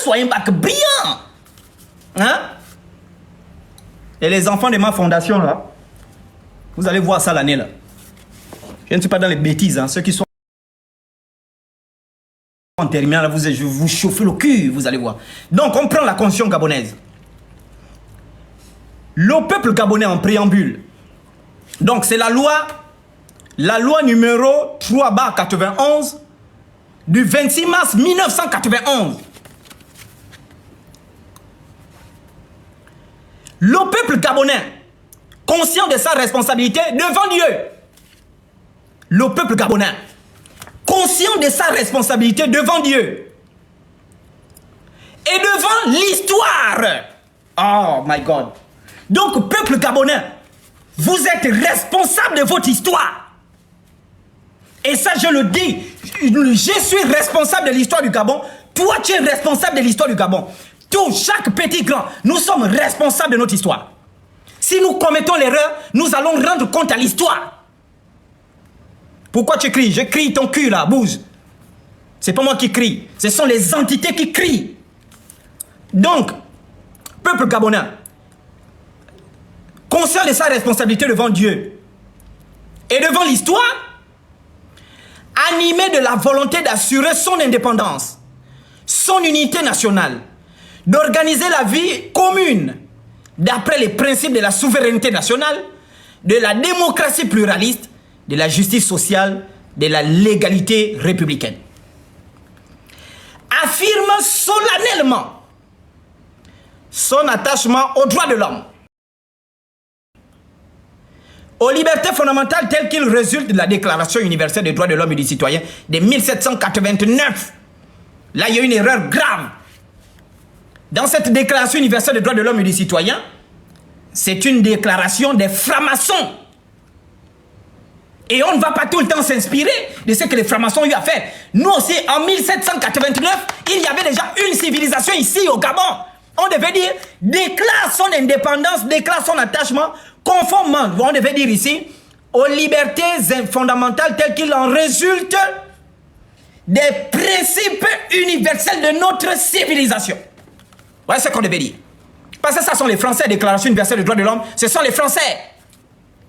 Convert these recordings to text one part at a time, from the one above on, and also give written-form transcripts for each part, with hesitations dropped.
soit un bac brillant. Hein? Et les enfants de ma fondation, là, vous allez voir ça l'année, là. Je ne suis pas dans les bêtises, hein. Ceux qui sont en terminale, là, je vous chauffez le cul, vous allez voir. Donc, on prend la constitution gabonaise. Le peuple gabonais en préambule. Donc, c'est la loi numéro 3/91 du 26 mars 1991. Le peuple gabonais, conscient de sa responsabilité devant Dieu. Le peuple gabonais, conscient de sa responsabilité devant Dieu. Et devant l'histoire. Oh my God. Donc, peuple gabonais, vous êtes responsable de votre histoire. Et ça, je le dis, je suis responsable de l'histoire du Gabon. Toi, tu es responsable de l'histoire du Gabon. Tout, chaque petit grand, nous sommes responsables de notre histoire. Si nous commettons l'erreur, nous allons rendre compte à l'histoire. Pourquoi tu cries? Je crie, ton cul là, bouge. C'est pas moi qui crie, ce sont les entités qui crient. Donc, peuple gabonais, conscient de sa responsabilité devant Dieu et devant l'histoire, animé de la volonté d'assurer son indépendance, son unité nationale, d'organiser la vie commune d'après les principes de la souveraineté nationale, de la démocratie pluraliste, de la justice sociale, de la légalité républicaine. Affirme solennellement son attachement aux droits de l'homme, aux libertés fondamentales telles qu'il résulte de la Déclaration universelle des droits de l'homme et du citoyen de 1789. Là, il y a une erreur grave. Dans cette Déclaration universelle des droits de l'homme et du citoyen, c'est une déclaration des francs-maçons. Et on ne va pas tout le temps s'inspirer de ce que les francs-maçons ont eu à faire. Nous aussi, en 1789, il y avait déjà une civilisation ici au Gabon. On devait dire, déclare son indépendance, déclare son attachement, conformément, on devait dire ici, aux libertés fondamentales telles qu'il en résulte des principes universels de notre civilisation. Voilà ce qu'on devait dire. Parce que ça sont les Français, Déclaration universelle des droits de l'homme, ce sont les Français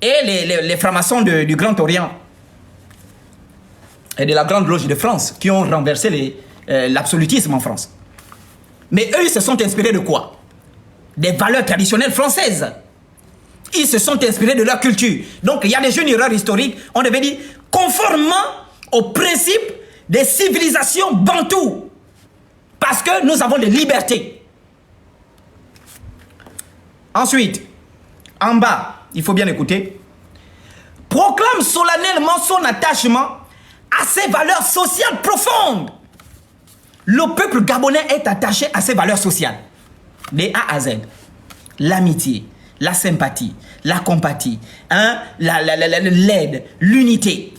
et les francs-maçons du Grand Orient et de la Grande Loge de France qui ont renversé l'absolutisme en France. Mais eux, ils se sont inspirés de quoi? Des valeurs traditionnelles françaises. Ils se sont inspirés de leur culture. Donc, il y a déjà une erreur historique. On devait dire, conformément aux principes des civilisations bantoues. Parce que nous avons des libertés. Ensuite, en bas, il faut bien écouter. Proclame solennellement son attachement à ses valeurs sociales profondes. Le peuple gabonais est attaché à ses valeurs sociales. De A à Z. L'amitié, la sympathie, la compatie, hein, l'aide, l'unité.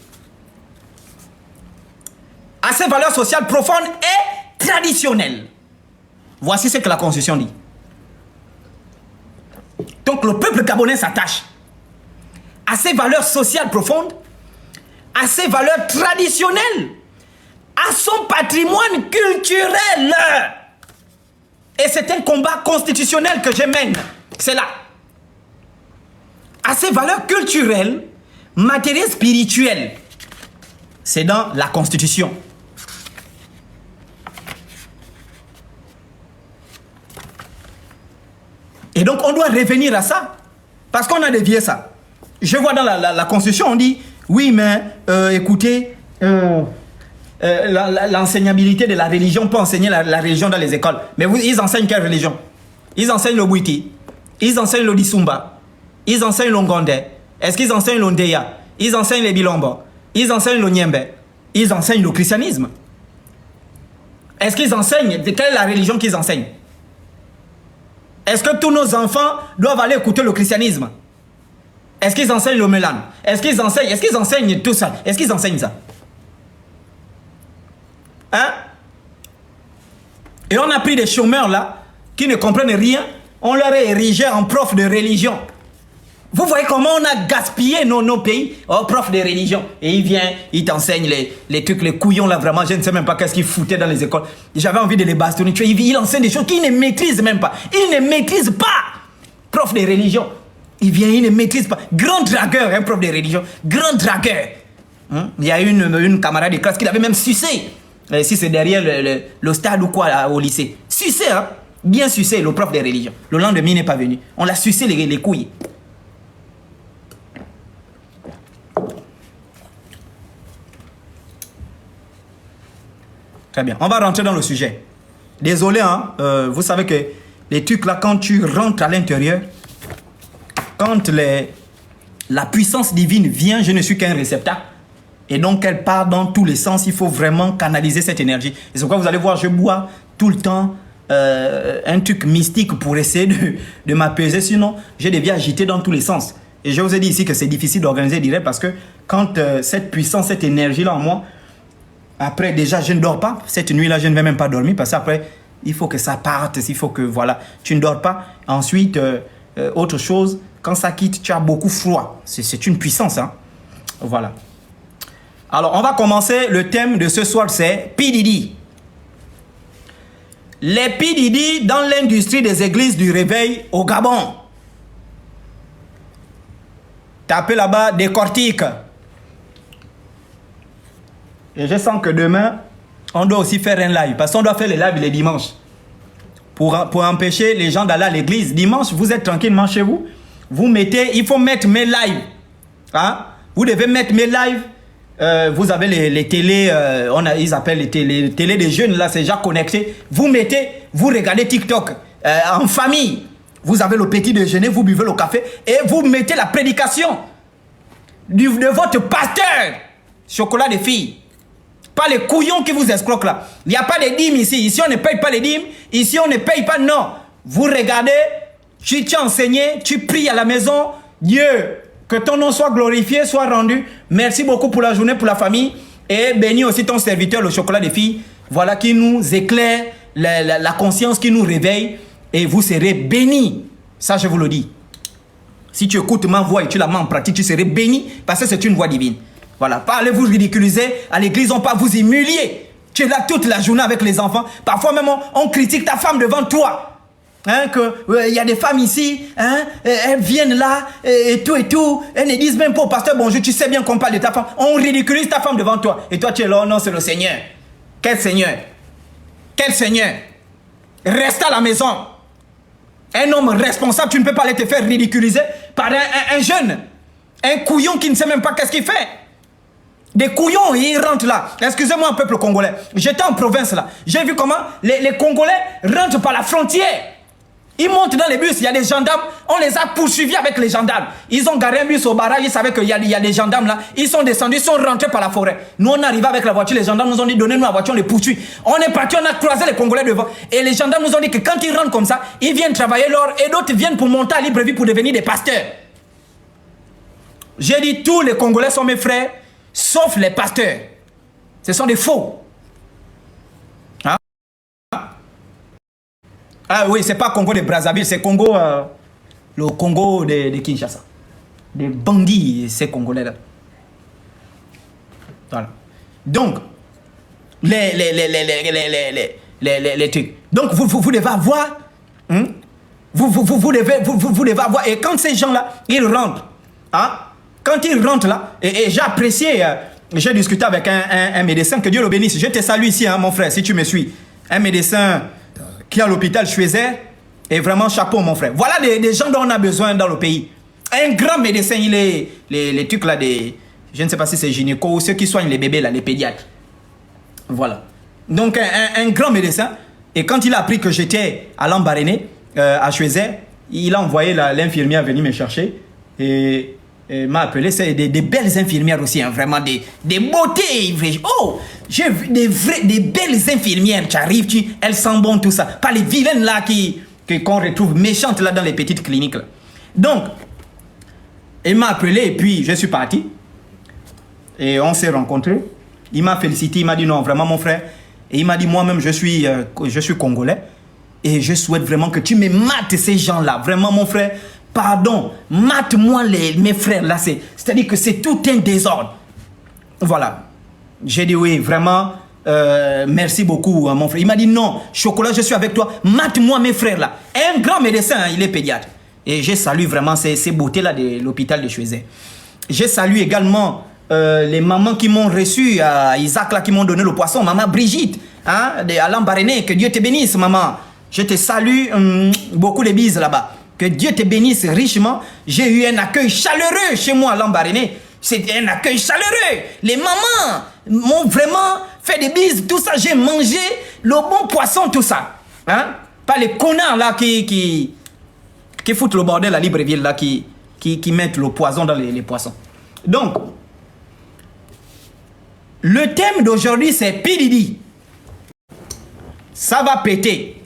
À ses valeurs sociales profondes et traditionnelles. Voici ce que la Constitution dit. Donc le peuple gabonais s'attache à ses valeurs sociales profondes, à ses valeurs traditionnelles, à son patrimoine culturel. Et c'est un combat constitutionnel que je mène. C'est là. À ses valeurs culturelles, matérielles, spirituelles. C'est dans la Constitution. Et donc on doit revenir à ça. Parce qu'on a dévié ça. Je vois dans la Constitution, on dit, oui mais écoutez, l'enseignabilité de la religion, on peut enseigner la religion dans les écoles. Mais ils enseignent quelle religion? Ils enseignent le Bwiti, ils enseignent le Disumba, ils enseignent le Ngondé. Est-ce qu'ils enseignent le Ndeya? Ils enseignent les Bilombo, ils enseignent le Nyembe, ils enseignent le christianisme. Est-ce qu'ils enseignent? Quelle est la religion qu'ils enseignent? Est-ce que tous nos enfants doivent aller écouter le christianisme? Est-ce qu'ils enseignent le Mélan? Est-ce qu'ils enseignent tout ça? Est-ce qu'ils enseignent ça? Hein? Et on a pris des chômeurs là, qui ne comprennent rien, on leur a érigé en prof de religion. Vous voyez comment on a gaspillé nos pays au prof de religion. Et il vient, il t'enseigne les trucs, les couillons là, vraiment, je ne sais même pas qu'est-ce qu'il foutait dans les écoles. J'avais envie de les bastonner. Il enseigne des choses qu'il ne maîtrise même pas. Il ne maîtrise pas. Prof de religion. Il vient, il ne maîtrise pas. Grand dragueur, un prof de religion. Grand dragueur. Il y a une camarade de classe qui l'avait même sucé. Si c'est derrière le stade ou quoi au lycée. Sucé, hein. Bien sucé, le prof de religion. Le lendemain, il n'est pas venu. On l'a sucé les couilles. Très bien. On va rentrer dans le sujet. Désolé, hein. Vous savez que les trucs là, quand tu rentres à l'intérieur, quand la puissance divine vient, je ne suis qu'un réceptacle. Et donc, elle part dans tous les sens. Il faut vraiment canaliser cette énergie. Et c'est pourquoi vous allez voir, je bois tout le temps un truc mystique pour essayer de m'apaiser. Sinon, je deviens agité dans tous les sens. Et je vous ai dit ici que c'est difficile d'organiser direct parce que quand cette puissance, cette énergie-là en moi, après, déjà, je ne dors pas. Cette nuit-là, je ne vais même pas dormir parce qu'après, il faut que ça parte. Il faut que, voilà, tu ne dors pas. Ensuite, autre chose, quand ça quitte, tu as beaucoup froid. C'est une puissance, hein. Voilà. Alors, on va commencer. Le thème de ce soir, c'est P. Diddy. Les P. Diddy dans l'industrie des églises du réveil au Gabon. Tapez là-bas, décortique. Et je sens que demain, on doit aussi faire un live. Parce qu'on doit faire les lives les dimanches. Pour empêcher les gens d'aller à l'église. Dimanche, vous êtes tranquillement chez vous. Vous mettez, il faut mettre mes lives. Hein? Vous devez mettre mes lives. Vous avez les télés, ils appellent les télés des jeunes, là, c'est déjà connecté. Vous mettez, vous regardez TikTok en famille. Vous avez le petit déjeuner, vous buvez le café et vous mettez la prédication de votre pasteur. Chocolat des filles. Pas les couillons qui vous escroquent là. Il n'y a pas de dîmes ici. Ici, on ne paye pas les dîmes. Ici, on ne paye pas. Non. Vous regardez, tu t'es enseigné, tu pries à la maison. Dieu, que ton nom soit glorifié, soit rendu. Merci beaucoup pour la journée, pour la famille. Et bénis aussi ton serviteur, le chocolat des filles. Voilà, qui nous éclaire, la conscience qui nous réveille. Et vous serez bénis. Ça, je vous le dis. Si tu écoutes ma voix et tu la mets en pratique, tu serais béni parce que c'est une voix divine. Voilà, pas aller vous ridiculiser à l'église, on pas vous humilier. Tu es là toute la journée avec les enfants. Parfois même, on critique ta femme devant toi. Hein, y a des femmes ici, hein, elles viennent là, et tout. Elles ne disent même pas au pasteur bonjour, tu sais bien qu'on parle de ta femme. On ridiculise ta femme devant toi. Et toi, tu es là, oh non, c'est le Seigneur. Quel Seigneur? Quel Seigneur? Reste à la maison. Un homme responsable, tu ne peux pas aller te faire ridiculiser par un jeune. Un couillon qui ne sait même pas qu'est-ce qu'il fait. Des couillons, ils rentrent là. Excusez-moi, peuple congolais. J'étais en province là. J'ai vu comment les Congolais rentrent par la frontière. Ils montent dans les bus, il y a des gendarmes. On les a poursuivis avec les gendarmes. Ils ont garé un bus au barrage, ils savaient qu'il y a des gendarmes là. Ils sont descendus, ils sont rentrés par la forêt. Nous, on arrivait avec la voiture. Les gendarmes nous ont dit, donnez-nous la voiture, on les poursuit. On est parti, on a croisé les Congolais devant. Et les gendarmes nous ont dit que quand ils rentrent comme ça, ils viennent travailler l'or et d'autres viennent pour monter à Libreville pour devenir des pasteurs. J'ai dit, tous les Congolais sont mes frères. Sauf les pasteurs. Ce sont des faux. Hein? Ah oui, c'est pas Congo de Brazzaville, c'est Congo, le Congo de Kinshasa. Des bandits, ces Congolais-là. Voilà. Donc, les trucs. Donc, vous devez avoir... Hein? Vous devez avoir... Et quand ces gens-là, ils rentrent, hein? Quand ils rentrent là, et j'ai apprécié, j'ai discuté avec un médecin, que Dieu le bénisse. Je te salue ici, hein, mon frère, si tu me suis. Un médecin qui est à l'hôpital Schweizer, et vraiment chapeau, mon frère. Voilà des gens dont on a besoin dans le pays. Un grand médecin, il est les trucs là, je ne sais pas si c'est gynéco ou ceux qui soignent les bébés là, les pédiatres. Voilà. Donc un grand médecin, et quand il a appris que j'étais à Lambaréné, à Schweizer, il a envoyé l'infirmière venir me chercher, et m'a appelé. C'est des belles infirmières aussi, hein, vraiment des beautés. Oh, j'ai vu des belles infirmières qui arrivent, elles sentent bon tout ça. Pas les vilaines là qu'on retrouve méchantes là dans les petites cliniques là. Donc, il m'a appelé et puis je suis parti. Et on s'est rencontrés. Il m'a félicité, il m'a dit non, vraiment mon frère. Et il m'a dit moi-même je suis congolais. Et je souhaite vraiment que tu me mates ces gens-là. Vraiment mon frère. Pardon, mate-moi mes frères là, c'est-à-dire que c'est tout un désordre. Voilà. J'ai dit oui, vraiment, merci beaucoup mon frère. Il m'a dit non, Chocolat, je suis avec toi, mate-moi mes frères là. Un grand médecin, hein, il est pédiatre. Et je salue vraiment ces beautés là de l'hôpital de Choiset. Je salue également les mamans qui m'ont reçu, Isaac là, qui m'ont donné le poisson, maman Brigitte, hein, de Alain Baréné, que Dieu te bénisse maman. Je te salue, beaucoup les bises là-bas. Que Dieu te bénisse richement. J'ai eu un accueil chaleureux chez moi à Lambaréné. C'était un accueil chaleureux. Les mamans m'ont vraiment fait des bises, tout ça. J'ai mangé le bon poisson, tout ça. Hein? Pas les connards là qui foutent le bordel à Libreville là, qui mettent le poison dans les poissons. Donc, le thème d'aujourd'hui c'est P. Diddy. Ça va péter.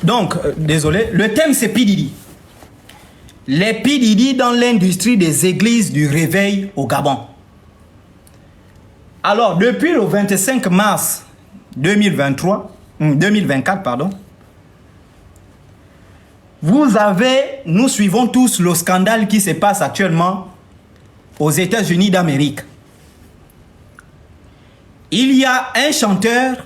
Donc, désolé, le thème c'est P. Diddy. Les P. Diddy dans l'industrie des églises du réveil au Gabon. Alors, depuis le 25 mars 2024, pardon, nous suivons tous le scandale qui se passe actuellement aux États-Unis d'Amérique. Il y a un chanteur